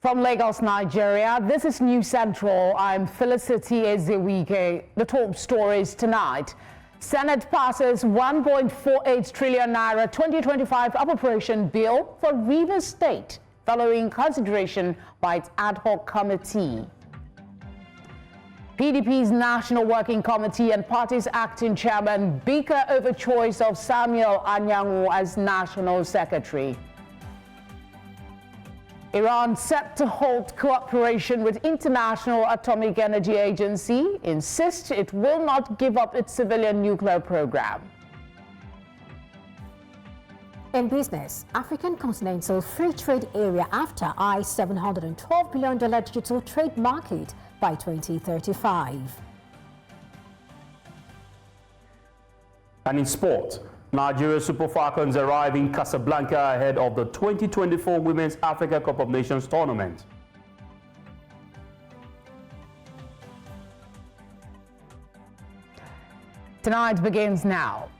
From Lagos, Nigeria, this is News Central. I'm Felicity Ezewike. The top stories tonight. Senate passes 1.48 trillion naira 2025 appropriation bill for Rivers State, following consideration by its ad hoc committee. PDP's National Working Committee and party's acting chairman bicker over choice of Samuel Anyanwu as National Secretary. Iran set to halt cooperation with International Atomic Energy Agency, insists it will not give up its civilian nuclear program. In business, African Continental Free Trade Area after eyes $712 billion digital trade market by 2035. And in sport, Nigeria Super Falcons arrive in Casablanca ahead of the 2024 Women's Africa Cup of Nations tournament. Tonight begins now.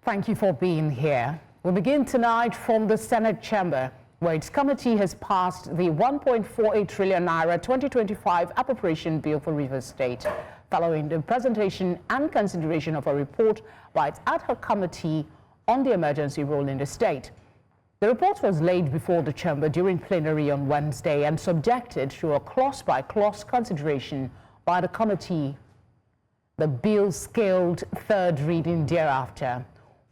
Thank you for being here. We begin tonight from the Senate chamber, where its committee has passed the 1.48 trillion naira 2025 appropriation bill for Rivers State, following the presentation and consideration of a report by its ad hoc committee on the emergency role in the state. The report was laid before the chamber during plenary on Wednesday and subjected to a clause-by-clause consideration by the committee. The bill scaled third reading thereafter.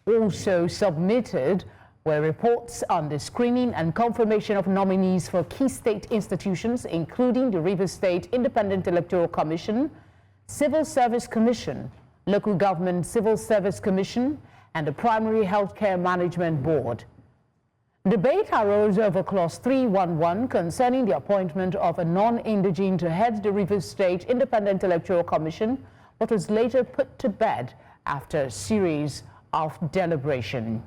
Also submitted were reports on the screening and confirmation of nominees for key state institutions, including the Rivers State Independent Electoral Commission, Civil Service Commission, Local Government Civil Service Commission, and the Primary Healthcare Management Board. Debate arose over Clause 311 concerning the appointment of a non-indigene to head the Rivers State Independent Electoral Commission, but was later put to bed after a series of deliberation.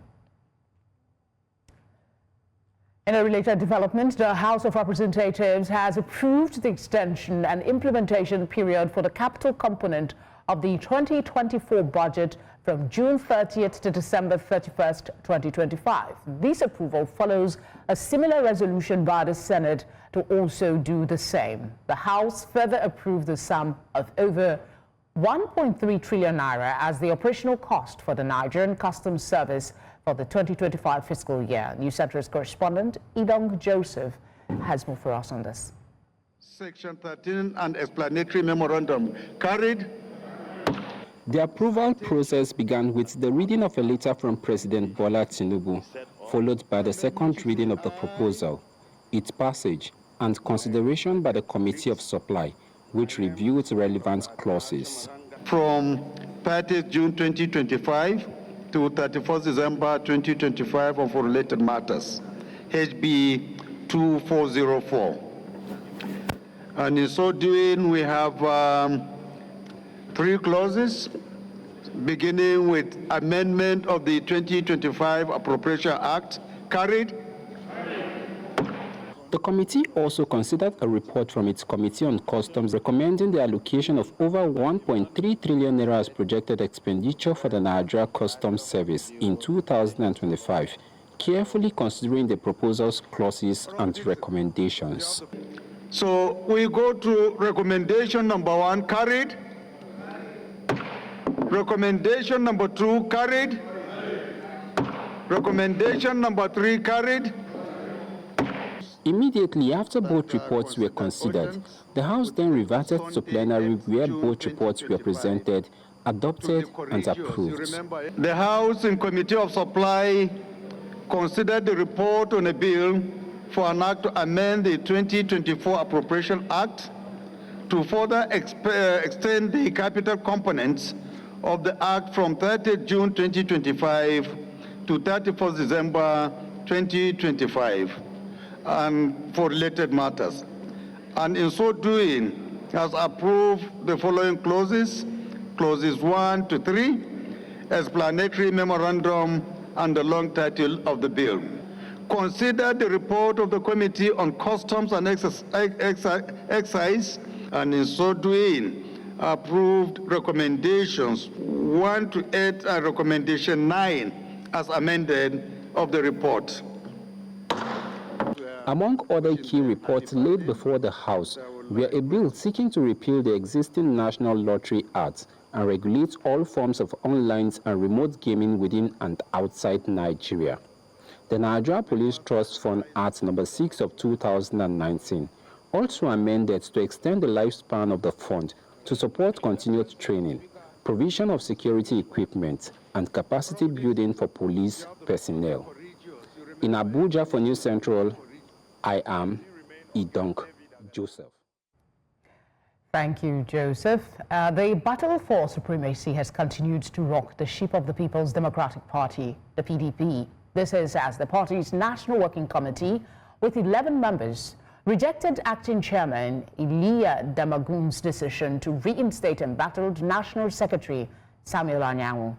In a related development, the House of Representatives has approved the extension and implementation period for the capital component of the 2024 budget from June 30th to December 31st, 2025. This approval follows a similar resolution by the Senate to also do the same. The House further approved the sum of over 1.3 trillion naira as the operational cost for the Nigerian Customs Service for the 2025 fiscal year. News Center's correspondent Idong Joseph has more for us on this. Section 13 and explanatory memorandum carried. The approval process began with the reading of a letter from President Bola Tinubu, followed by the second reading of the proposal, its passage, and consideration by the Committee of Supply, which reviewed relevant clauses. From 30th June 2025 to 31st December 2025 of related matters, HB 2404. And in so doing, we have three clauses, beginning with amendment of the 2025 Appropriation Act, carried. The committee also considered a report from its Committee on Customs recommending the allocation of over 1.3 trillion naira as projected expenditure for the Nigeria Customs Service in 2025, carefully considering the proposal's clauses and recommendations. So we go to recommendation number 1, carried. Recommendation number 2, carried. Recommendation number 3, carried. Immediately after both reports were considered, the House then reverted to plenary where both reports were presented, adopted, and approved. The House in Committee of Supply considered the report on a bill for an act to amend the 2024 Appropriation Act to further extend the capital components of the Act from 30th June 2025 to 31st December 2025. And for related matters, and in so doing has approved the following clauses, clauses 1 to 3, explanatory memorandum, and the long title of the bill. Consider the report of the Committee on Customs and Excise, and in so doing, approved recommendations 1 to 8 and recommendation 9 as amended of the report. Among other key reports laid before the House were a bill seeking to repeal the existing National Lottery Act and regulate all forms of online and remote gaming within and outside Nigeria. The Nigeria Police Trust Fund Act No. 6 of 2019 also amended to extend the lifespan of the fund to support continued training, provision of security equipment, and capacity building for police personnel. In Abuja for News Central, I am Idonk Joseph. Thank you, Joseph. The battle for supremacy has continued to rock the ship of the People's Democratic Party, the PDP. This is as the party's National Working Committee, with 11 members, rejected acting chairman Iliya Damagun's decision to reinstate embattled National Secretary Samuel Anyanwu.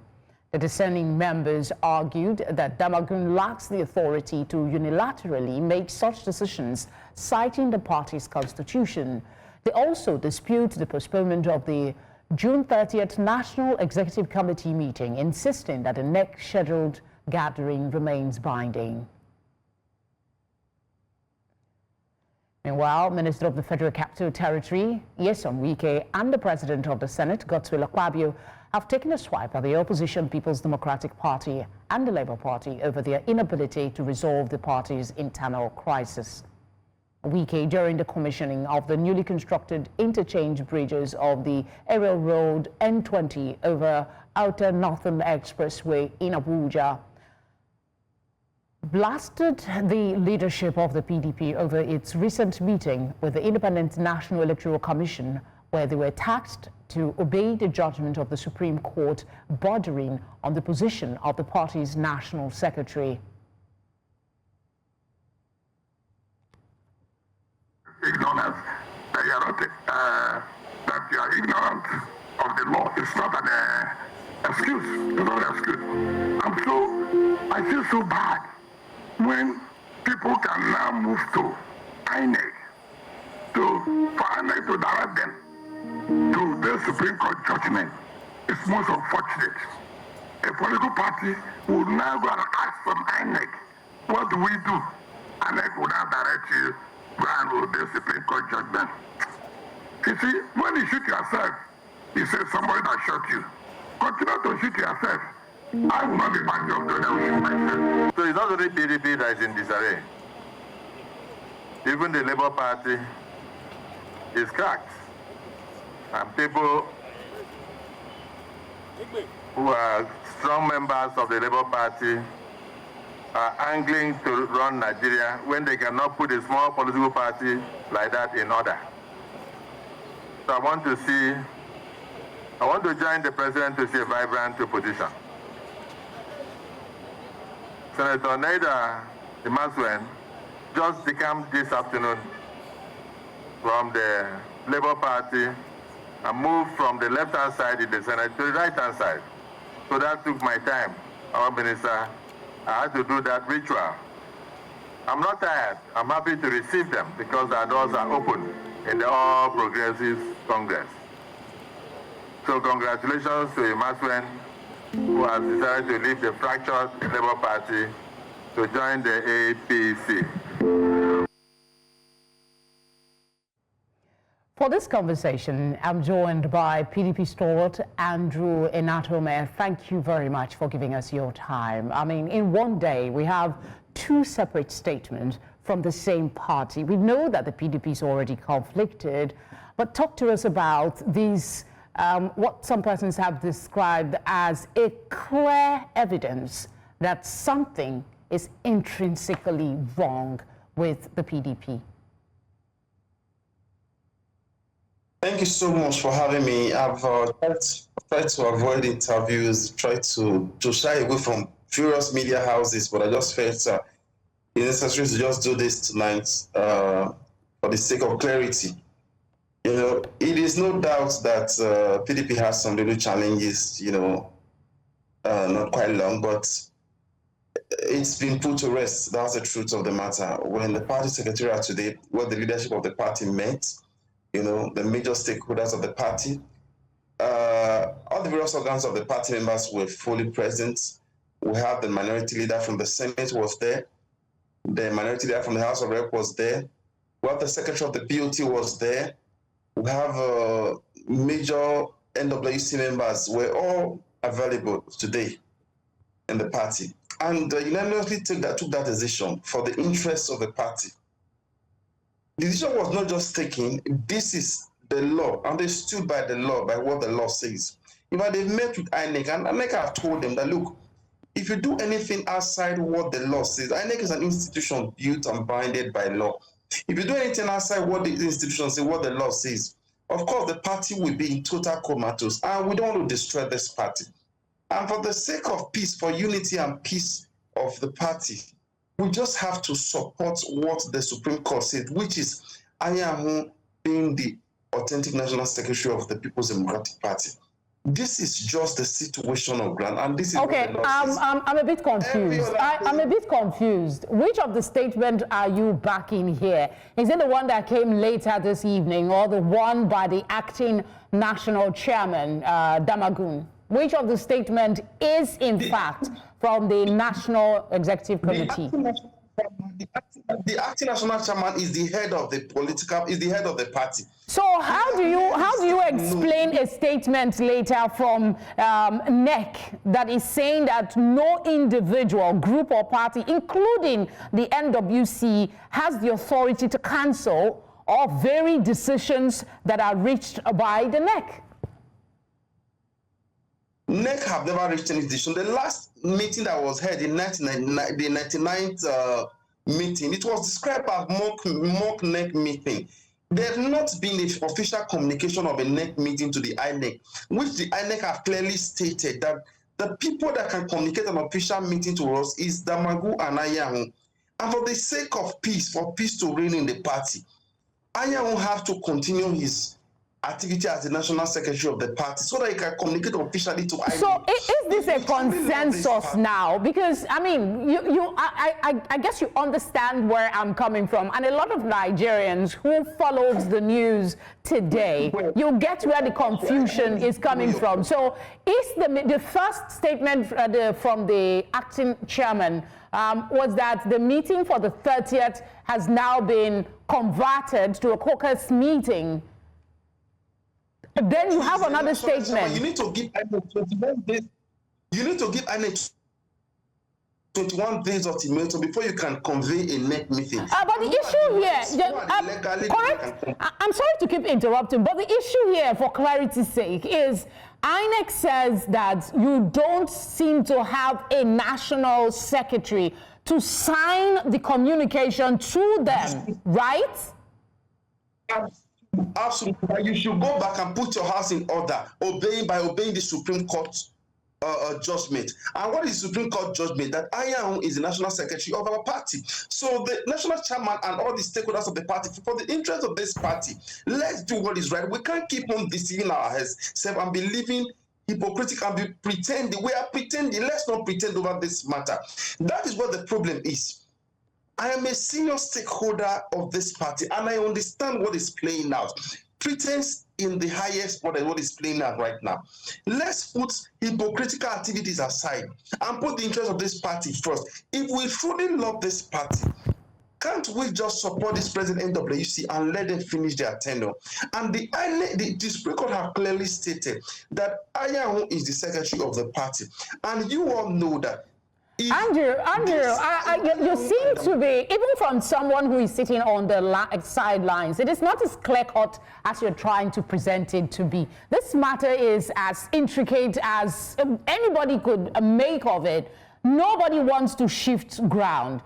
The dissenting members argued that Damagun lacks the authority to unilaterally make such decisions, citing the party's constitution. They also dispute the postponement of the June 30th National Executive Committee meeting, insisting that the next scheduled gathering remains binding. Meanwhile, Minister of the Federal Capital Territory, Nyesom Wike, and the President of the Senate, Godswill Akpabio, have taken a swipe at the opposition People's Democratic Party and the Labour Party over their inability to resolve the party's internal crisis. Wike, during the commissioning of the newly constructed interchange bridges of the aerial road N20 over Outer Northern Expressway in Abuja, blasted the leadership of the PDP over its recent meeting with the Independent National Electoral Commission, where they were tasked to obey the judgment of the Supreme Court bordering on the position of the party's national secretary. Ignorance, that you are not, that you are ignorant of the law. It's not an excuse. It's not an excuse. I feel so bad when people can now move to INEC for INEC to direct them to the Supreme Court judgment. It's most unfortunate. A political party would now go and ask from INEC, what do we do? INEC would now direct you and with the Supreme Court judgment. You see, when you shoot yourself, you say somebody that shot you. Continue to shoot yourself. I will not be my job to shoot myself. So it's not only PDP that is in disarray. Even the Labour Party is cracked. And people who are strong members of the Labour Party are angling to run Nigeria when they cannot put a small political party like that in order. So I want to join the President to see a vibrant opposition. Senator Naida Imasuen just decamped this afternoon from the Labour Party and moved from the left-hand side in the Senate to the right-hand side. So that took my time, our minister. I had to do that ritual. I'm not tired. I'm happy to receive them because our doors are open in the All Progressives Congress. So congratulations to Imasuen, who has decided to leave the fractured Labour Party to join the APC. For this conversation, I'm joined by PDP stalwart Andrew Enatome. Thank you very much for giving us your time. I mean, in one day, we have two separate statements from the same party. We know that the PDP is already conflicted, but talk to us about these, what some persons have described as a clear evidence that something is intrinsically wrong with the PDP. Thank you so much for having me. I've tried to avoid interviews, tried to shy away from various media houses, but I just felt it necessary to just do this tonight for the sake of clarity. You know, it is no doubt that PDP has some little challenges, you know, not quite long, but it's been put to rest. That's the truth of the matter. When the party secretariat today, where the leadership of the party met, the major stakeholders of the party, all the various organs of the party members were fully present. We have the minority leader from the Senate was there. The minority leader from the House of Rep was there. We have the secretary of the BOT was there. We have major NWC members were all available today in the party. And unanimously took that decision for the interests of the party. The decision was not just taken, this is the law, and they stood by the law, by what the law says. In fact, they've met with INEC, and INEC have told them that, look, if you do anything outside what the law says, INEC is an institution built and binded by law. If you do anything outside what the institution says, what the law says, of course, the party will be in total comatose, and we don't want to destroy this party. And for the sake of peace, for unity and peace of the party, we just have to support what the Supreme Court said, which is Anyanwu being the authentic national secretary of the People's Democratic Party. This is just the situation of ground, and this is okay. I'm a bit confused. I'm a bit confused. Which of the statements are you backing here? Is it the one that came later this evening, or the one by the acting national chairman, Damagun? Which of the statement is in fact from the National Executive Committee? The acting national chairman is the head of the party. So how do you explain a statement later from NEC that is saying that no individual, group or party, including the NWC, has the authority to cancel or vary decisions that are reached by the NEC? NEC have never reached any decision. The last meeting that was held in the 99th meeting, it was described as mock NEC meeting. There has not been an official communication of a NEC meeting to the INEC, which the INEC have clearly stated that the people that can communicate an official meeting to us is Damagun and Anyanwu. And for the sake of peace, for peace to reign in the party, Anyanwu have to continue his activity as the national secretary of the party so that he can communicate officially to INEC. So is this a consensus now? Because, I mean, I guess you understand where I'm coming from. And a lot of Nigerians who follows the news today, you get where the confusion is coming from. So is the first statement from the acting chairman was that the meeting for the 30th has now been converted to a caucus meeting. Then you have another statement. You need to give INEC 21 days. You need to give INEC 21 days of ultimatum before you can convey a NEC meeting. But the issue here, correct? I'm sorry to keep interrupting, but the issue here, for clarity's sake, is INEC says that you don't seem to have a national secretary to sign the communication to them, right? Absolutely. You should go back and put your house in order, obeying the Supreme Court judgment. And what is the Supreme Court judgment? That Anyanwu is the national secretary of our party. So the national chairman and all the stakeholders of the party, for the interest of this party, let's do what is right. We can't keep on deceiving ourselves and believing hypocritical and be pretending. We are pretending. Let's not pretend over this matter. That is what the problem is. I am a senior stakeholder of this party, and I understand what is playing out. Pretense in the highest order, what is playing out right now. Let's put hypocritical activities aside and put the interest of this party first. If we truly love this party, can't we just support this President NWC and let them finish their tenure? And the Supreme Court have clearly stated that Anyanwu is the secretary of the party, and you all know that. Andrew, you seem to be, even from someone who is sitting on the sidelines, it is not as clear-cut as you're trying to present it to be. This matter is as intricate as anybody could make of it. Nobody wants to shift ground.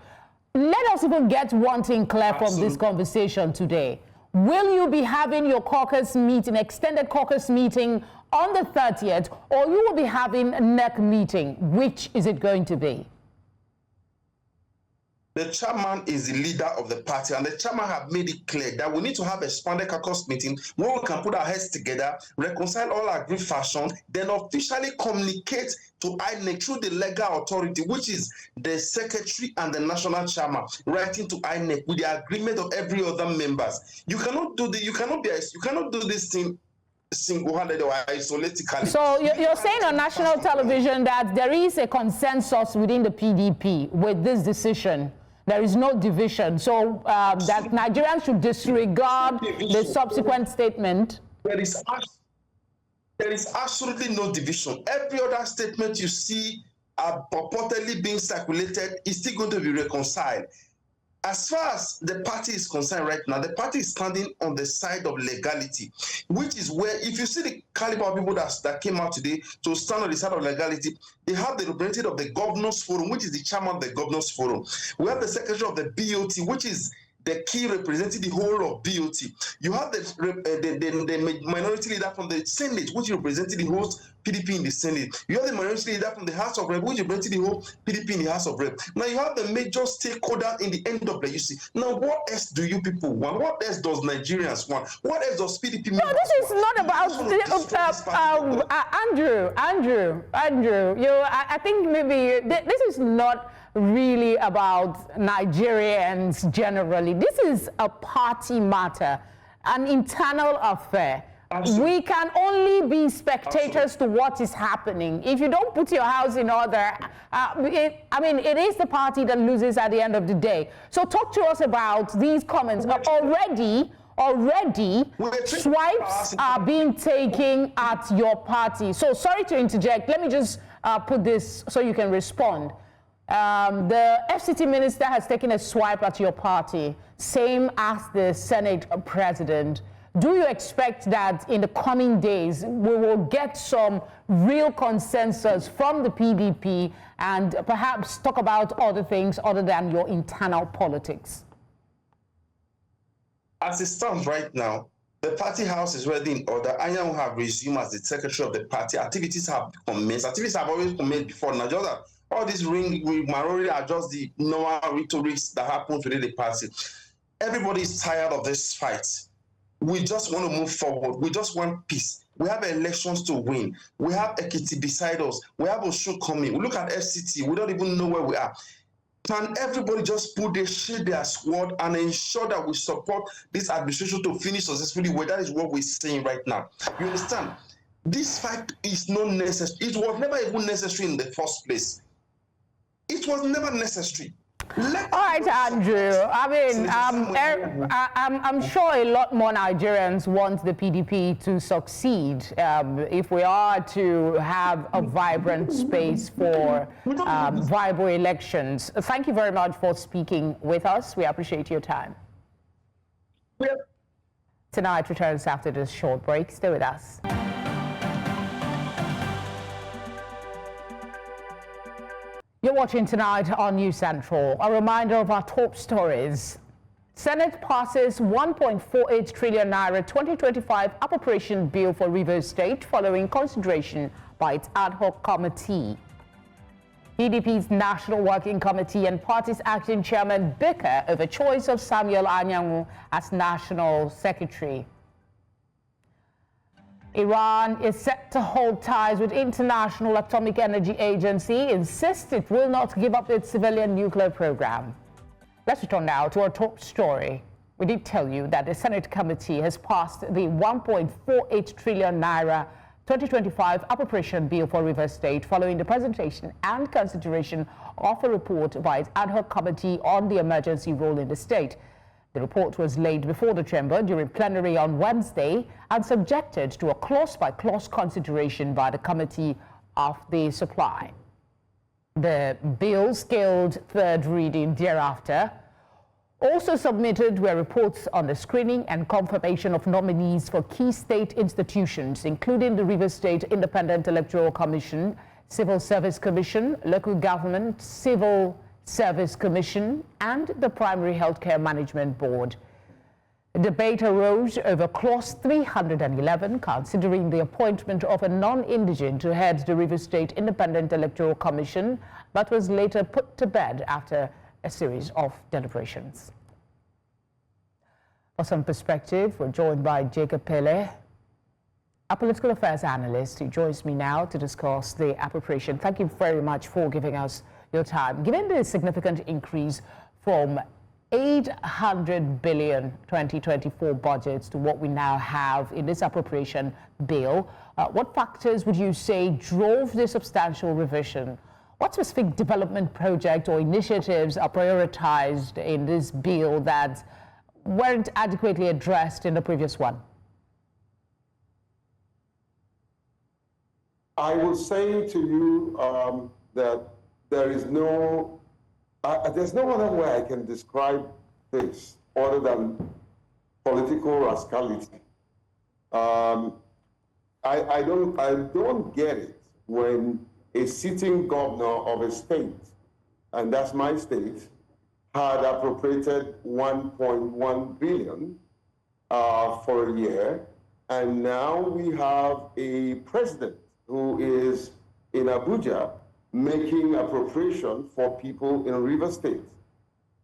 Let us even get one thing clear from this conversation today. Will you be having your caucus meeting, extended caucus meeting on the 30th, or you will be having a NEC meeting? Which is it going to be? The chairman is the leader of the party, and the chairman have made it clear that we need to have a expanded caucus meeting where we can put our heads together, reconcile all our grief fashion, then officially communicate to INEC through the legal authority, which is the secretary and the national chairman, writing to INEC with the agreement of every other members. You cannot do you cannot do this thing single-handed or isolatically. So you're saying on national television that there is a consensus within the PDP with this decision. There is no division. So that Nigerians should disregard the subsequent statement. There is absolutely no division. Every other statement you see purportedly being circulated is still going to be reconciled. As far as the party is concerned right now, the party is standing on the side of legality, which is where, if you see the caliber of people that came out today to stand on the side of legality, they have the representative of the Governors Forum, which is the chairman of the Governors Forum. We have the secretary of the BOT, which is the key representing the whole of BOT. You have the minority leader from the Senate, which represented the whole PDP in the Senate. You have the minority leader from the House of Rep, which represented the whole PDP in the House of Rep. Now you have the major stakeholder in the NWC. Now what else do you people want? What else does Nigerians want? What else does PDP want? No, this is not about Andrew. I think maybe this is not really about Nigerians generally. This is a party matter, an internal affair. Absolutely. We can only be spectators to what is happening. If you don't put your house in order, it is the party that loses at the end of the day. So talk to us about these comments. Already swipes are being taken at your party. So sorry to interject. Let me just put this so you can respond. The FCT minister has taken a swipe at your party, same as the Senate president. Do you expect that in the coming days we will get some real consensus from the PDP and perhaps talk about other things other than your internal politics? As it stands right now, the party house is already in order. Anyanwu have resumed as the secretary of the party. Activities have commenced. Activities have always commenced before. Now, just that all these ring marori are just the normal rhetorics that happens within the party. Everybody is tired of this fight. We just want to move forward. We just want peace. We have elections to win. We have Ekiti beside us. We have Osun coming. We look at FCT. We don't even know where we are. Can everybody just put their sword and ensure that we support this administration to finish successfully? Well, that is what we're saying right now. You understand? This fight is not necessary. It was never even necessary in the first place. It was never necessary. All right, Andrew. I'm sure a lot more Nigerians want the PDP to succeed if we are to have a vibrant space for viable elections. Thank you very much for speaking with us. We appreciate your time. Tonight returns after this short break. Stay with us. You're watching Tonight on News Central. A reminder of our top stories. Senate passes 1.48 trillion naira 2025 appropriation bill for Rivers State following consideration by its ad hoc committee. PDP's National Working Committee and party's acting chairman bicker over choice of Samuel Anyanwu as National Secretary. Iran is set to hold ties with International Atomic Energy Agency, insists it will not give up its civilian nuclear program. Let's return now to our top story. We did tell you that the Senate committee has passed the 1.48 trillion naira 2025 appropriation bill for Rivers State following the presentation and consideration of a report by its ad hoc committee on the emergency role in the state. The report was laid before the chamber during plenary on Wednesday and subjected to a clause-by-clause consideration by the Committee of the Supply. The bill scaled third reading thereafter. Also submitted were reports on the screening and confirmation of nominees for key state institutions, including the Rivers State Independent Electoral Commission, Civil Service Commission, Local Government, Civil Service Commission, and the Primary Healthcare Management Board. A debate arose over Clause 311, considering the appointment of a non-indigent to head the Rivers State Independent Electoral Commission, but was later put to bed after a series of deliberations. For some perspective, we're joined by Jacob Pele, a political affairs analyst, who joins me now to discuss the appropriation. Thank you very much for giving us your time. Given the significant increase from 800 billion 2024 budgets to what we now have in this appropriation bill, what factors would you say drove the substantial revision? What specific development project or initiatives are prioritized in this bill that weren't adequately addressed in the previous one? I will say to you that there's no other way I can describe this other than political rascality. I don't get it when a sitting governor of a state, and that's my state, had appropriated 1.1 billion for a year, and now we have a president who is in Abuja making appropriation for people in River State.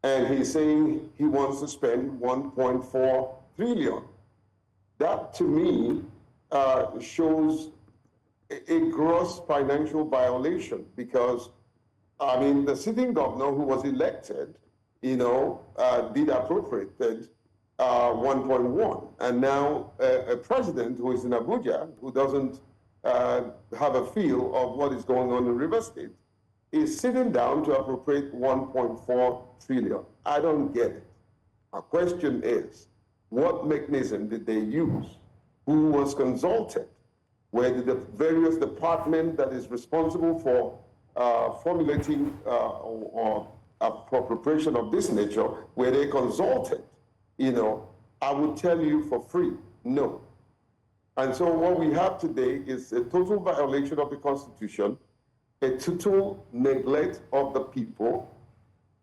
And he's saying he wants to spend 1.4 trillion. That to me shows a gross financial violation, because I mean, the sitting governor who was elected, did appropriated 1.1, and now a president who is in Abuja, who doesn't have a feel of what is going on in River State, is sitting down to appropriate 1.4 trillion. I don't get it. Our question is, what mechanism did they use? Who was consulted? Where did the various department that is responsible for formulating or appropriation of this nature, were they consulted? I would tell you for free, no. And so what we have today is a total violation of the Constitution, a total neglect of the people,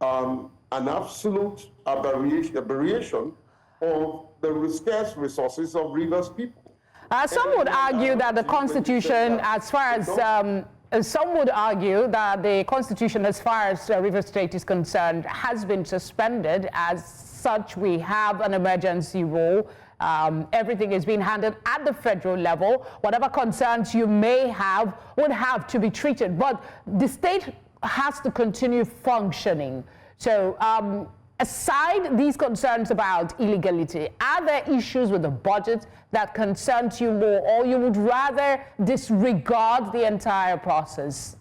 an absolute aberration of the scarce resources of Rivers people. Some would argue that the Constitution, as far as some would argue that the Constitution, as far as River State is concerned, has been suspended. As such, we have an emergency rule. Everything is being handled at the federal level. Whatever concerns you may have would have to be treated, but the state has to continue functioning. So aside these concerns about illegality, are there issues with the budget that concerns you more, or you would rather disregard the entire process?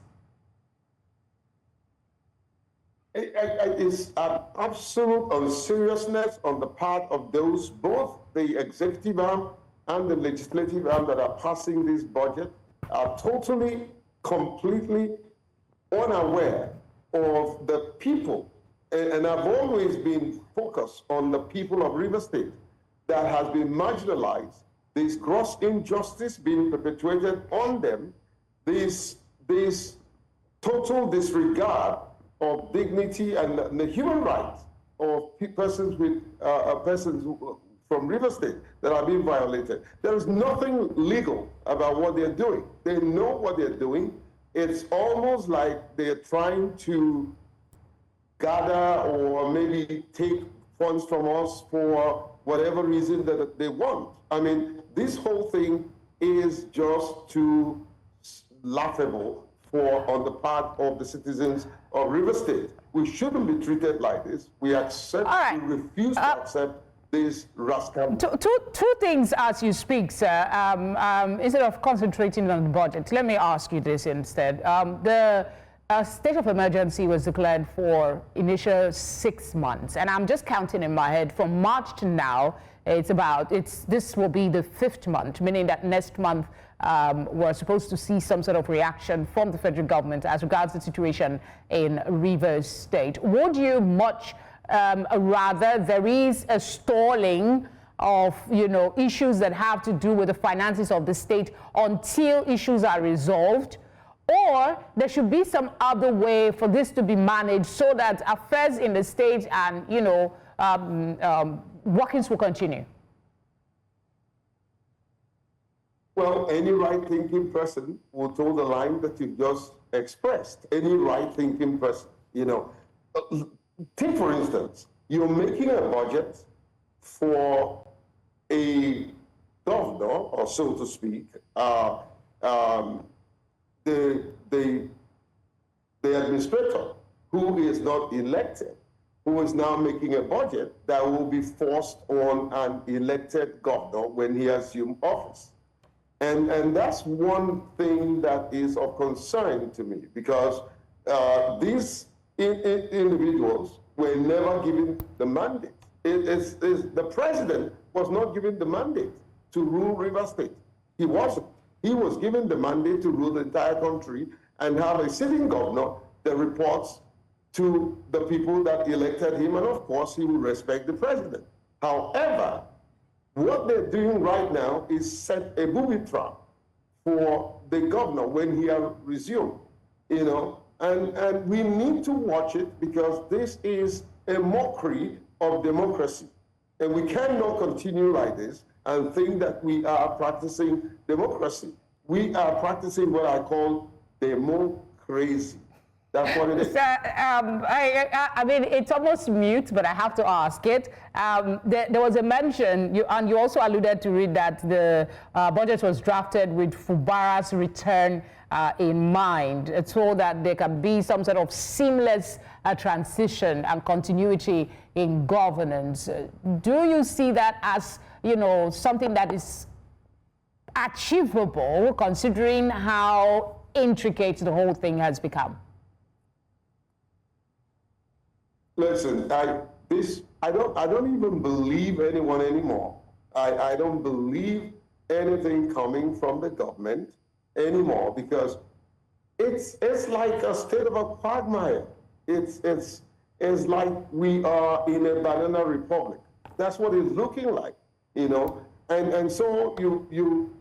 It's an absolute unseriousness on the part of those, both the executive arm and the legislative arm that are passing this budget, are totally, completely unaware of the people. And I've always been focused on the people of River State that has been marginalized, this gross injustice being perpetuated on them, this total disregard of dignity and the human rights of persons from River State that are being violated. There is nothing legal about what they're doing. They know what they're doing. It's almost like they're trying to gather or maybe take funds from us for whatever reason that they want. I mean, this whole thing is just too laughable on the part of the citizens of River State. We shouldn't be treated like this. We accept, we refuse to accept this rascal. Two things as you speak, sir. Instead of concentrating on the budget, let me ask you this instead. The state of emergency was declared for initial 6 months, and I'm just counting in my head from March to now. This will be the 5th month, meaning that next month we're supposed to see some sort of reaction from the federal government as regards the situation in Rivers State. Would you much rather there is a stalling of issues that have to do with the finances of the state until issues are resolved, or there should be some other way for this to be managed so that affairs in the state and workings will continue? Well, any right-thinking person will toe the line that you just expressed. Any right-thinking person, take for instance, you're making a budget for a governor, or so to speak, the administrator who is not elected, who is now making a budget that will be forced on an elected governor when he assumes office. And that's one thing that is of concern to me, because these individuals were never given the mandate. The president was not given the mandate to rule Rivers State. He wasn't. He was given the mandate to rule the entire country and have a sitting governor that reports to the people that elected him, and of course, he will respect the president. However, what they're doing right now is set a booby trap for the governor when he has resumed, you know, and we need to watch it, because this is a mockery of democracy. And we cannot continue like this and think that we are practicing democracy. We are practicing what I call democracy. That's what it is. I mean, it's almost mute, but I have to ask it. There was a mention, and you also alluded to it, that the budget was drafted with Fubara's return in mind, so that there can be some sort of seamless transition and continuity in governance. Do you see that as, you know, something that is achievable, considering how intricate the whole thing has become? Listen, I don't even believe anyone anymore. I don't believe anything coming from the government anymore, because it's like a state of a quagmire. It's like we are in a banana republic. That's what it's looking like, you know. And so you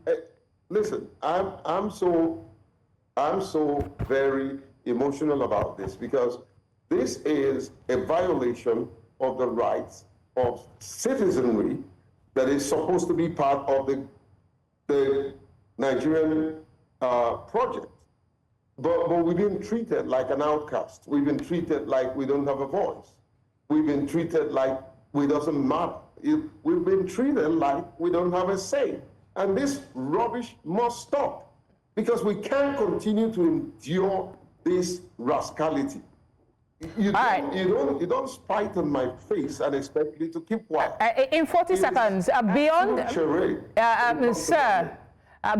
listen. I'm so very emotional about this, because this is a violation of the rights of citizenry that is supposed to be part of the Nigerian project. But we've been treated like an outcast. We've been treated like we don't have a voice. We've been treated like we doesn't matter. We've been treated like we don't have a say. And this rubbish must stop, because we can't continue to endure this rascality. You don't spite on my face and expect me to keep quiet. In 40 seconds, beyond, sir,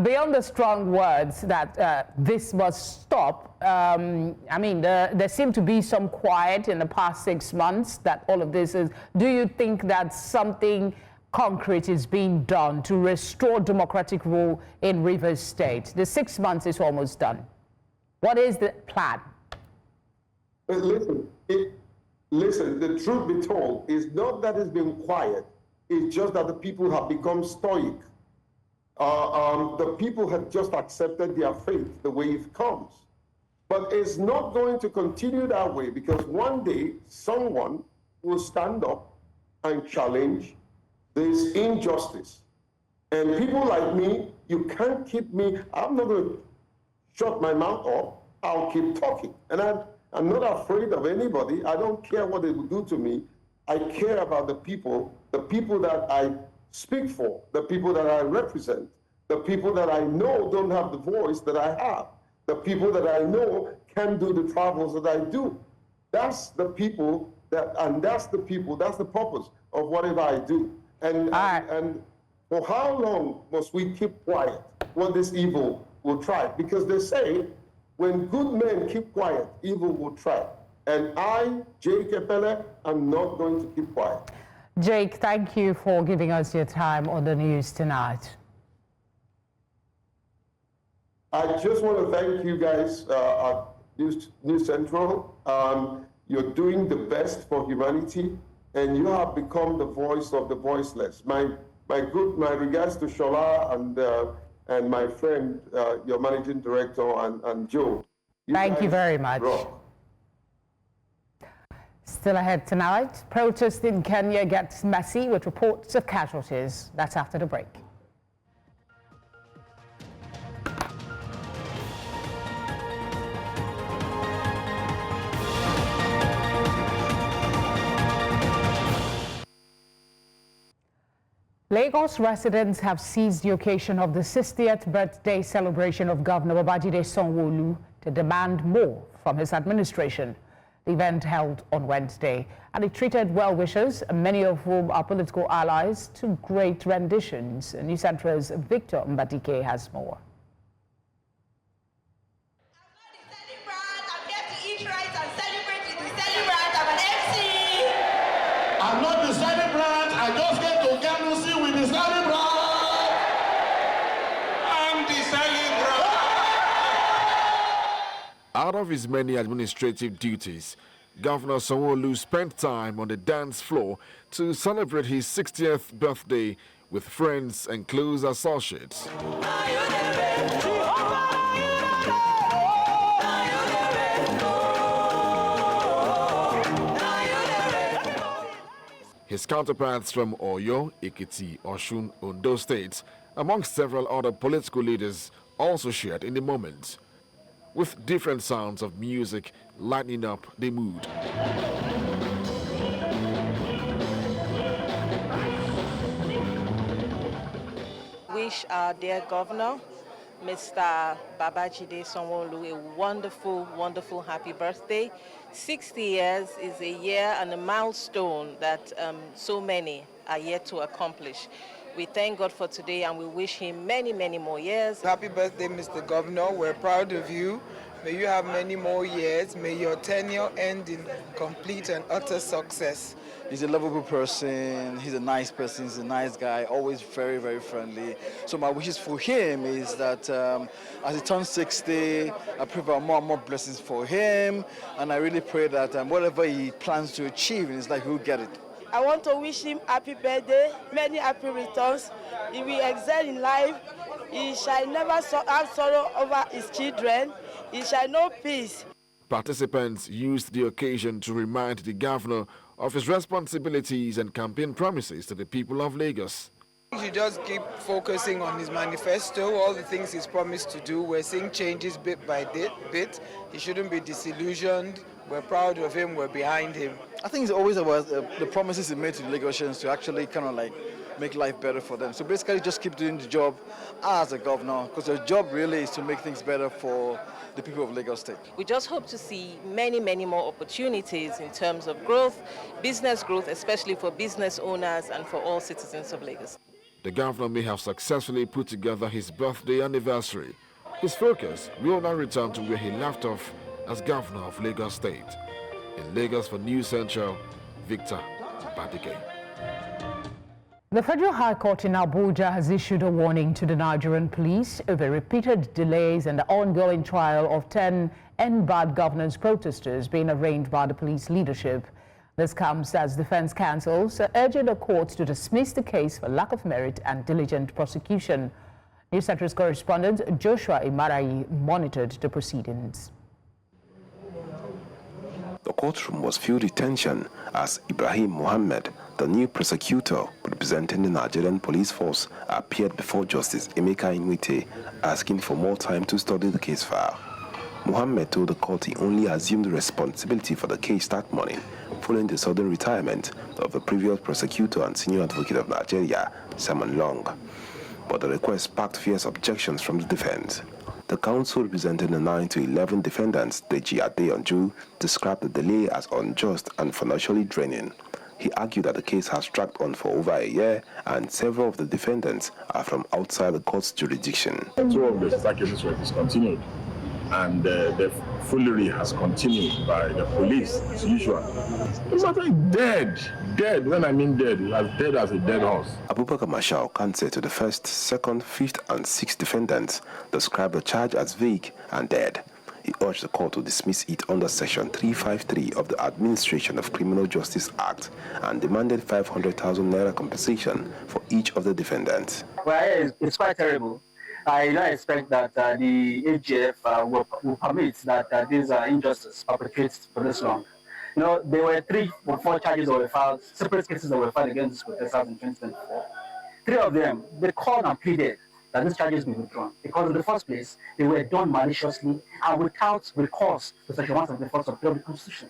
beyond the strong words that this must stop, I mean, there seemed to be some quiet in the past 6 months that all of this is. Do you think that something concrete is being done to restore democratic rule in Rivers State? The 6 months is almost done. What is the plan? Listen, the truth be told, is not that it's been quiet. It's just that the people have become stoic. The people have just accepted their fate the way it comes. But it's not going to continue that way, because one day someone will stand up and challenge this injustice. And people like me, you can't keep me, I'm not going to shut my mouth up. I'll keep talking. And I'm not afraid of anybody. I don't care what they will do to me. I care about the people that I speak for, the people that I represent, the people that I know don't have the voice that I have, the people that I know can do the travels that I do. That's the people that's the purpose of whatever I do. And for how long must we keep quiet when this evil will try? Because they say, when good men keep quiet, evil will try. And I, Jake Epele, am not going to keep quiet. Jake, thank you for giving us your time on the news tonight. I just want to thank you guys at News Central. You're doing the best for humanity, and you have become the voice of the voiceless. My regards to Shola and my friend, your managing director, and Joe. Thank you very much. Still ahead tonight, protest in Kenya gets messy with reports of casualties. That's after the break. Lagos residents have seized the occasion of the 60th birthday celebration of Governor Babajide Sanwo-Olu to demand more from his administration. The event held on Wednesday, and it treated well-wishers, many of whom are political allies, to great renditions. News Central's Victor Mbadike has more. I'm not the celebrant. I just get to Ganusi with the celebrant. I'm the celebrant. Out of his many administrative duties, Governor Sanwo-Olu spent time on the dance floor to celebrate his 60th birthday with friends and close associates. His counterparts from Oyo, Ekiti, Osun, Ondo states, amongst several other political leaders, also shared in the moment, with different sounds of music lightening up the mood. Wish our dear governor, Mr. Babajide Sanwo-Olu, a wonderful, wonderful happy birthday. 60 years is a year and a milestone that so many are yet to accomplish. We thank God for today and we wish him many, many more years. Happy birthday, Mr. Governor. We're proud of you. May you have many more years. May your tenure end in complete and utter success. He's a lovable person, he's a nice person, he's a nice guy, always very, very friendly. So my wishes for him is that as he turns 60, I pray for more and more blessings for him, and I really pray that whatever he plans to achieve in his life, he'll get it. I want to wish him happy birthday, many happy returns. He will excel in life. He shall never have sorrow over his children. He shall know peace. Participants used the occasion to remind the governor of his responsibilities and campaign promises to the people of Lagos. He should just keep focusing on his manifesto, all the things he's promised to do. We're seeing changes bit by bit. He shouldn't be disillusioned. We're proud of him. We're behind him. I think it's always about the promises he made to the Lagosians to actually kind of like make life better for them. So basically just keep doing the job as a governor, because the job really is to make things better for the people of Lagos State. We just hope to see many, many more opportunities in terms of growth, business growth, especially for business owners and for all citizens of Lagos. The governor may have successfully put together his birthday anniversary. His focus will now return to where he left off as governor of Lagos State. In Lagos for News Central, Victor Badike. The Federal High Court in Abuja has issued a warning to the Nigerian police over repeated delays in the ongoing trial of 10 end-bad governance protesters being arraigned by the police leadership. This comes as defense counsels are urging the court to dismiss the case for lack of merit and diligent prosecution. News Center's correspondent Joshua Imarayi monitored the proceedings. The courtroom was filled with tension as Ibrahim Mohammed, the new prosecutor representing the Nigerian police force, appeared before Justice Emeka Inwite, asking for more time to study the case file. Mohammed told the court he only assumed responsibility for the case that morning, following the sudden retirement of the previous prosecutor and senior advocate of Nigeria, Simon Long. But the request sparked fierce objections from the defense. The counsel representing the 9 to 11 defendants, Deji Adeyanju, described the delay as unjust and financially draining. He argued that the case has dragged on for over a year and several of the defendants are from outside the court's jurisdiction. 2 of the cases were discontinued, and the foolery has continued by the police as usual. It's not like dead, when I mean dead, as dead as a dead horse. Abubakar Mashal, counsel to the 1st, 2nd, 5th and 6th defendants, described the charge as vague and dead. He urged the court to dismiss it under Section 353 of the Administration of Criminal Justice Act and demanded 500,000 naira compensation for each of the defendants. Well, it's quite terrible. I don't expect that the AGF will permit that these injustice perpetrates for this long. You know, there were 3 or 4 charges that were filed, separate cases that were filed against these protesters in 2024. 3 of them, they called and pleaded that these charges be withdrawn because in the first place, they were done maliciously and without recourse to Section 174 of the Constitution.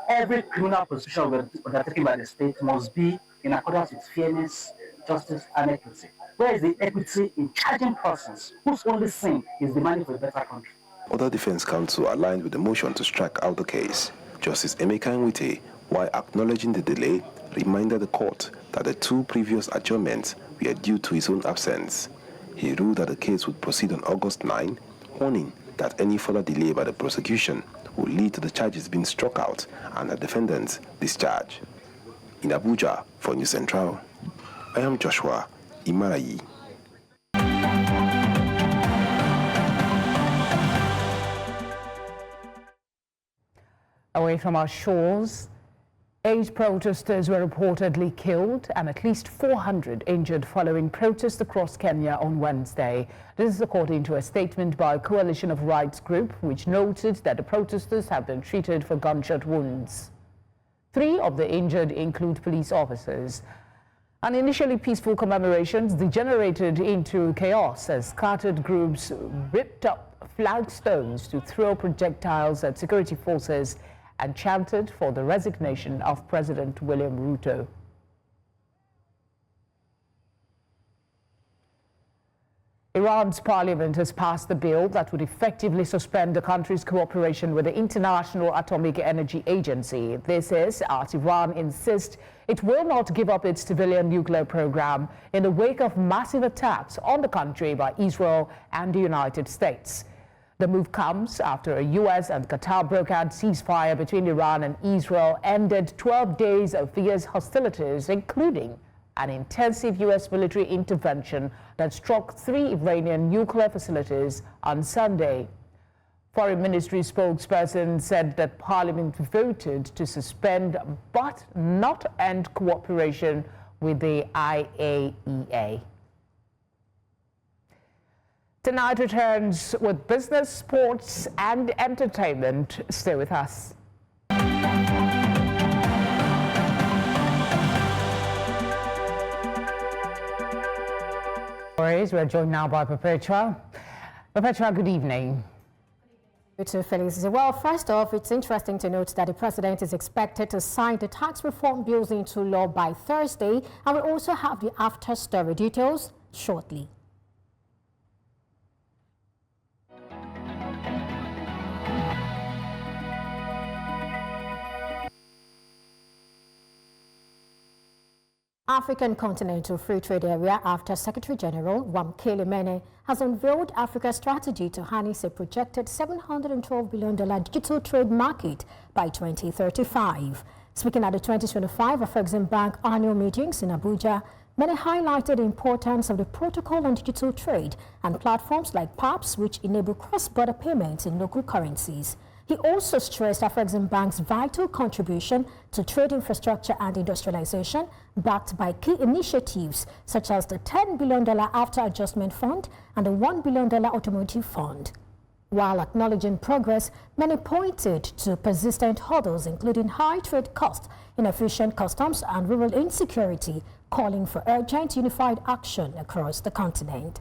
Every criminal prosecution undertaken by the state must be in accordance with fairness, justice, and equity? Where is the equity in charging persons whose only sin is demanding for a better country? Other defense counsel aligned with the motion to strike out the case. Justice Emeka Nwite, while acknowledging the delay, reminded the court that the 2 previous adjournments were due to his own absence. He ruled that the case would proceed on August 9, warning that any further delay by the prosecution would lead to the charges being struck out and the defendants discharged. In Abuja, for News Central, I am Joshua Imarayi. Away from our shores, 8 protesters were reportedly killed and at least 400 injured following protests across Kenya on Wednesday. This is according to a statement by a coalition of rights group, which noted that the protesters have been treated for gunshot wounds. 3 of the injured include police officers. An initially peaceful commemorations degenerated into chaos as scattered groups ripped up flagstones to throw projectiles at security forces and chanted for the resignation of President William Ruto. Iran's parliament has passed the bill that would effectively suspend the country's cooperation with the International Atomic Energy Agency. This is as Iran insists it will not give up its civilian nuclear program in the wake of massive attacks on the country by Israel and the United States. The move comes after a U.S. and Qatar-brokered ceasefire between Iran and Israel ended 12 days of fierce hostilities, including an intensive U.S. military intervention that struck 3 Iranian nuclear facilities on Sunday. Foreign Ministry spokesperson said that Parliament voted to suspend but not end cooperation with the IAEA. Tonight returns with business, sports, and entertainment. Stay with us. We're joined now by Perpetua. Perpetua, good evening. Good to Felix. Well, first off, it's interesting to note that the president is expected to sign the tax reform bills into law by Thursday, and we'll also have the after-story details shortly. African Continental Free Trade Area after Secretary General Wamkele Mene has unveiled Africa's strategy to harness a projected $712 billion digital trade market by 2035. Speaking at the 2025 Afreximbank annual meetings in Abuja, Mene highlighted the importance of the protocol on digital trade and platforms like PAPS, which enable cross-border payments in local currencies. He also stressed Afreximbank's vital contribution to trade infrastructure and industrialization, backed by key initiatives such as the $10 billion After Adjustment Fund and the $1 billion Automotive Fund. While acknowledging progress, many pointed to persistent hurdles, including high trade costs, inefficient customs, and rural insecurity, calling for urgent unified action across the continent.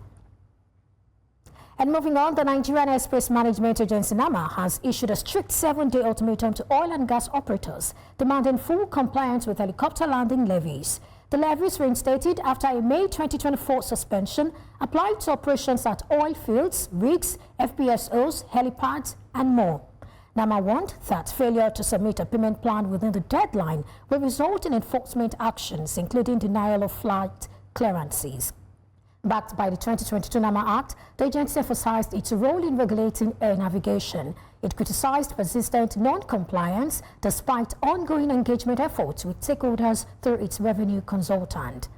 And moving on, the Nigerian Airspace Management Agency NAMA has issued a strict 7-day ultimatum to oil and gas operators, demanding full compliance with helicopter landing levies. The levies were instated after a May 2024 suspension applied to operations at oil fields, rigs, FPSOs, helipads, and more. NAMA warned that failure to submit a payment plan within the deadline will result in enforcement actions, including denial of flight clearances. Backed by the 2022 NAMA Act, the agency emphasized its role in regulating air navigation. It criticized persistent non-compliance despite ongoing engagement efforts with stakeholders through its revenue consultant.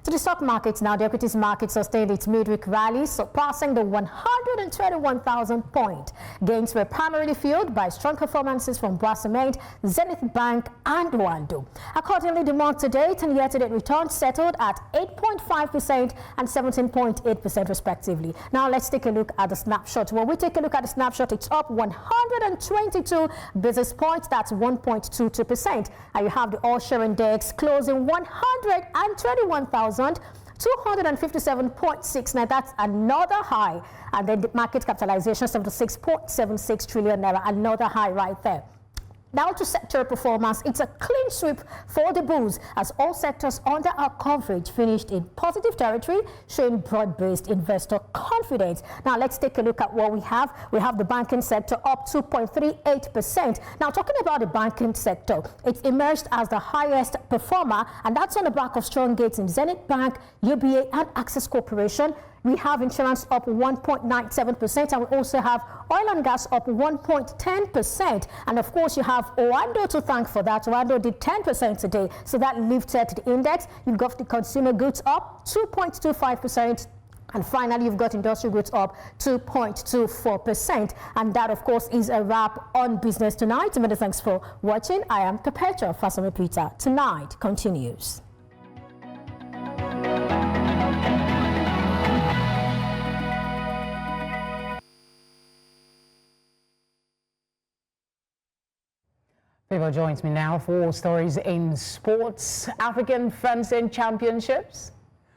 To the stock markets now, the equities market sustained its midweek rally, surpassing the 121,000 point. Gains were primarily fueled by strong performances from Bracement, Zenith Bank, and Wando. Accordingly, the month to date and year-to-date returns settled at 8.5% and 17.8% respectively. Now let's take a look at the snapshot. When we take a look at the snapshot, it's up 122 basis points. That's 1.22%. And you have the all-share index closing 121,600 257.6. Now that's another high. And then the market capitalization, 76.76 trillion naira, another high right there. Now to sector performance, it's a clean sweep for the bulls as all sectors under our coverage finished in positive territory, showing broad-based investor confidence. Now let's take a look at what we have. We have the banking sector up 2.38%. Now talking about the banking sector, it's emerged as the highest performer, and that's on the back of strong gains in Zenith Bank, UBA, and Access Corporation. We have insurance up 1.97%, and we also have oil and gas up 1.10%. And of course, you have Owando to thank for that. Owando did 10% today, so that lifted the index. You've got the consumer goods up 2.25%. And finally, you've got industrial goods up 2.24%. And that, of course, is a wrap on Business Tonight. Many thanks for watching. I am Perpetua Fasama Peter. Tonight continues. Favor joins me now for stories in sports. African Fencing Championships.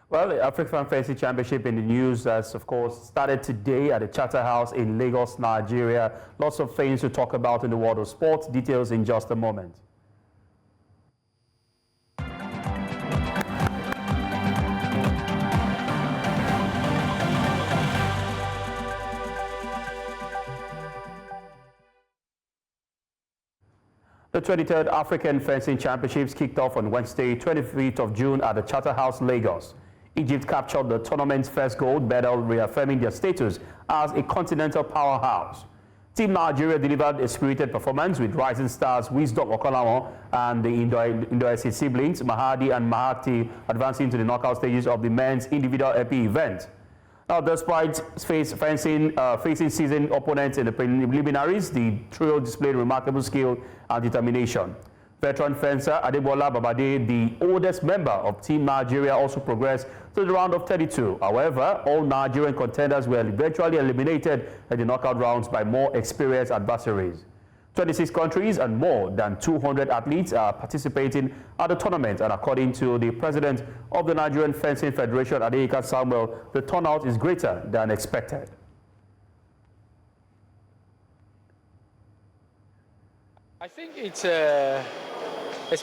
Well, the African Fencing Championship in the news has, of course, started today at the Charterhouse in Lagos, Nigeria. Lots of things to talk about in the world of sports. Details in just a moment. The 23rd African Fencing Championships kicked off on Wednesday, 25th of June at the Charterhouse, Lagos. Egypt captured the tournament's first gold medal, reaffirming their status as a continental powerhouse. Team Nigeria delivered a spirited performance with rising stars Wisdom Okolamo and the Indo-Esi siblings, Mahadi and Mahati, advancing to the knockout stages of the men's individual EP event. Now, despite facing seasoned opponents in the preliminaries, the trio displayed remarkable skill and determination. Veteran fencer Adebola Babade, the oldest member of Team Nigeria, also progressed to the round of 32. However, all Nigerian contenders were eventually eliminated in the knockout rounds by more experienced adversaries. 26 countries and more than 200 athletes are participating at the tournament, and according to the president of the Nigerian Fencing Federation, Adeyika Samuel, the turnout is greater than expected. I think it's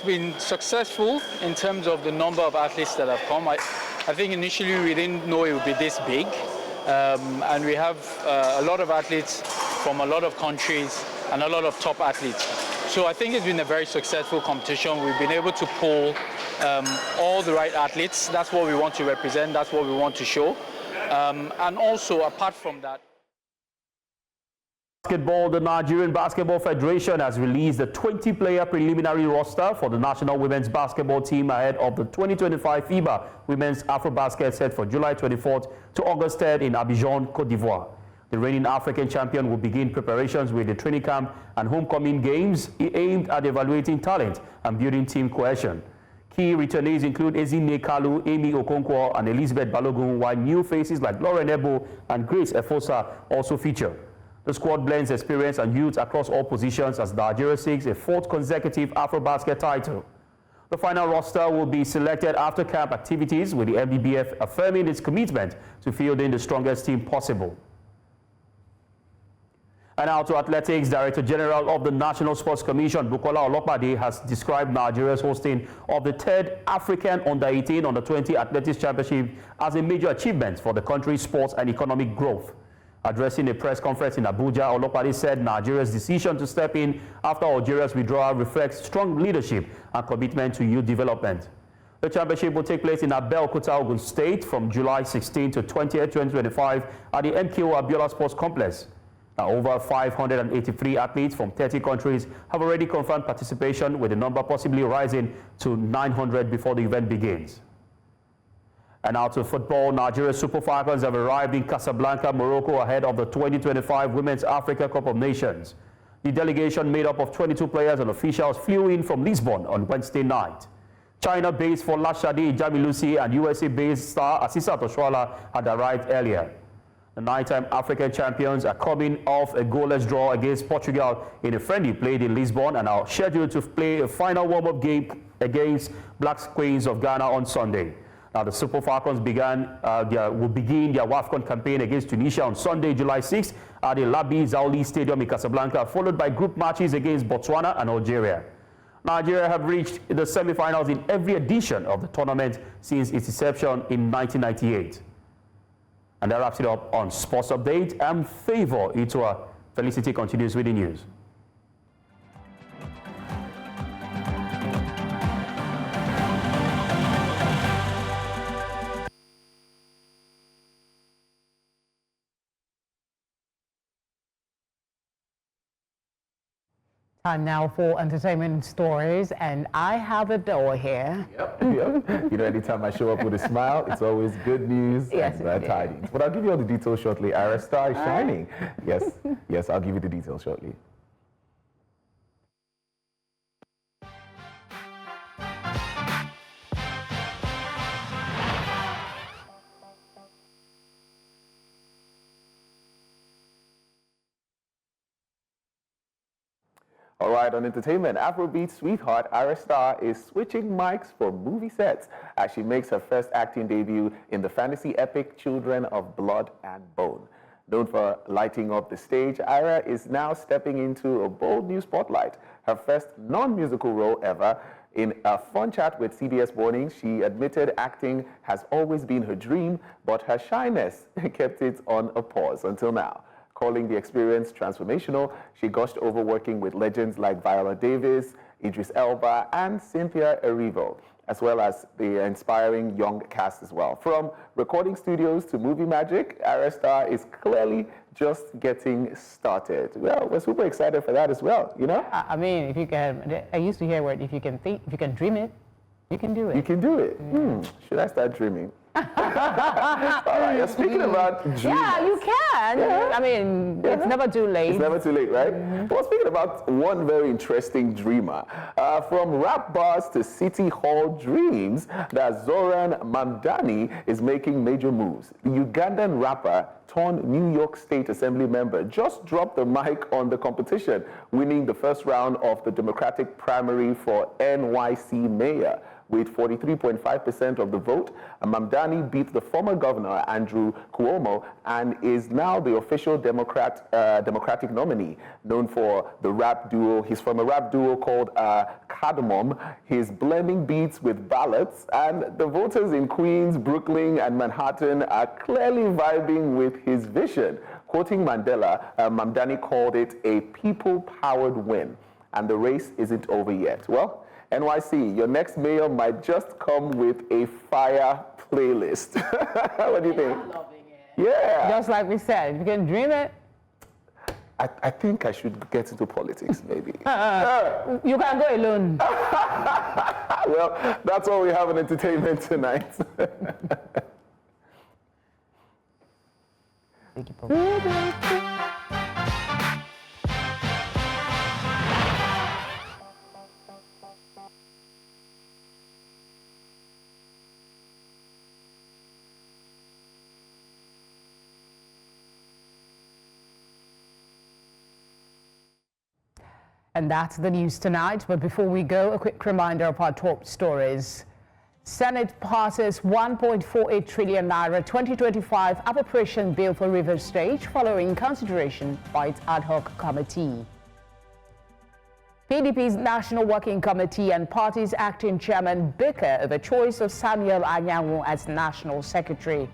been successful in terms of the number of athletes that have come. I think initially we didn't know it would be this big, and we have a lot of athletes from a lot of countries and a lot of top athletes. So I think it's been a very successful competition. We've been able to pull all the right athletes. That's what we want to represent. That's what we want to show. And also, apart from that, basketball, the Nigerian Basketball Federation has released the 20-player preliminary roster for the national women's basketball team ahead of the 2025 FIBA Women's AfroBasket set for July 24th to August 3rd in Abidjan, Côte d'Ivoire. The reigning African champion will begin preparations with the training camp and homecoming games aimed at evaluating talent and building team cohesion. Key returnees include Ezine Kalu, Amy Okonkwo, and Elizabeth Balogun, while new faces like Lauren Ebo and Grace Efosa also feature. The squad blends experience and youth across all positions as Nigeria seeks a fourth consecutive AfroBasket title. The final roster will be selected after camp activities, with the MBBF affirming its commitment to fielding the strongest team possible. And now to athletics. Director General of the National Sports Commission, Bukola Olopade, has described Nigeria's hosting of the third African Under-18, Under-20 Athletics Championship as a major achievement for the country's sports and economic growth. Addressing a press conference in Abuja, Olopade said Nigeria's decision to step in after Algeria's withdrawal reflects strong leadership and commitment to youth development. The championship will take place in Abeokuta, Ogun State from July 16 to 20th, 2025 at the MKO Abiola Sports Complex. Now, over 583 athletes from 30 countries have already confirmed participation, with the number possibly rising to 900 before the event begins. And now to football. Nigeria Super Falcons have arrived in Casablanca, Morocco ahead of the 2025 Women's Africa Cup of Nations. The delegation, made up of 22 players and officials, flew in from Lisbon on Wednesday night. China-based Folashade Jamilusi and USA-based star Asisat Oshoala had arrived earlier. The nine-time African champions are coming off a goalless draw against Portugal in a friendly played in Lisbon and are scheduled to play a final warm-up game against Black Queens of Ghana on Sunday. Now, the Super Falcons will begin their WAFCON campaign against Tunisia on Sunday, July 6th at the Labi Zaouli Stadium in Casablanca, followed by group matches against Botswana and Algeria. Nigeria have reached the semi-finals in every edition of the tournament since its inception in 1998. And that wraps it up on Sports Update. I'm Favor Itua. Felicity continues with the news. Time now for entertainment stories, and I have a door here. Yep. You know, anytime I show up with a smile, it's always good news and bad tidings. But I'll give you all the details shortly. Our star is shining. Yes, I'll give you the details shortly. All right, on entertainment, Afrobeat sweetheart Ara Star is switching mics for movie sets as she makes her first acting debut in the fantasy epic Children of Blood and Bone. Known for lighting up the stage, Ara is now stepping into a bold new spotlight. Her first non-musical role ever. In a fun chat with CBS Mornings, she admitted acting has always been her dream, but her shyness kept it on a pause until now. Calling the experience transformational, she gushed over working with legends like Viola Davis, Idris Elba, and Cynthia Erivo, as well as the inspiring young cast as well. From recording studios to movie magic, Ara Star is clearly just getting started. Well, we're super excited for that as well, you know? I mean, if you can, I used to hear word, if you can think, if you can dream it, you can do it. You can do it. Should I start dreaming? All right, speaking about dreamers. Yeah, you can. Yeah. I mean, it's never too late. It's never too late, right? Well, speaking about one very interesting dreamer, from rap bars to city hall dreams, that Zoran Mamdani is making major moves. The Ugandan rapper turned New York State Assembly member just dropped the mic on the competition, winning the first round of the Democratic primary for NYC mayor. With 43.5% of the vote, Mamdani beat the former governor, Andrew Cuomo, and is now the official Democratic nominee. Known for the rap duo, he's from a rap duo called Cardamom. He's blending beats with ballads, and the voters in Queens, Brooklyn, and Manhattan are clearly vibing with his vision. Quoting Mandela, Mamdani called it a people-powered win, and the race isn't over yet. Well, NYC, your next mayor might just come with a fire playlist. What do you think? I'm loving it. Yeah. Just like we said, if you can dream it. I think I should get into politics, maybe. You can go alone. Well, that's all we have in entertainment tonight. And that's the news tonight. But before we go, a quick reminder of our top stories. Senate passes 1.48 trillion naira 2025 appropriation bill for Rivers State following consideration by its ad hoc committee. PDP's National Working Committee and party's acting chairman bicker over choice of Samuel Anyanwu as National Secretary.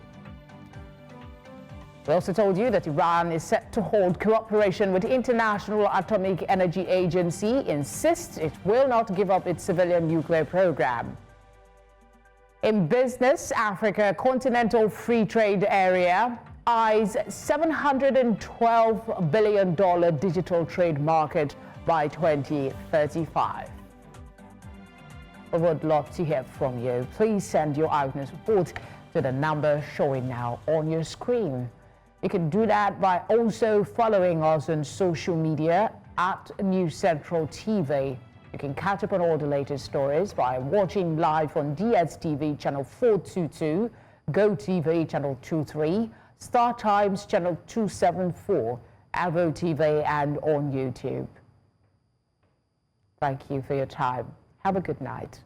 We also told you that Iran is set to hold cooperation with the International Atomic Energy Agency, insists it will not give up its civilian nuclear program. In business, Africa Continental Free Trade Area eyes $712 billion digital trade market by 2035. We would love to hear from you. Please send your eyewitness report to the number showing now on your screen. You can do that by also following us on social media at News Central TV. You can catch up on all the latest stories by watching live on DSTV channel 422, GoTV channel 23, Star Times channel 274, Avo TV, and on YouTube. Thank you for your time. Have a good night.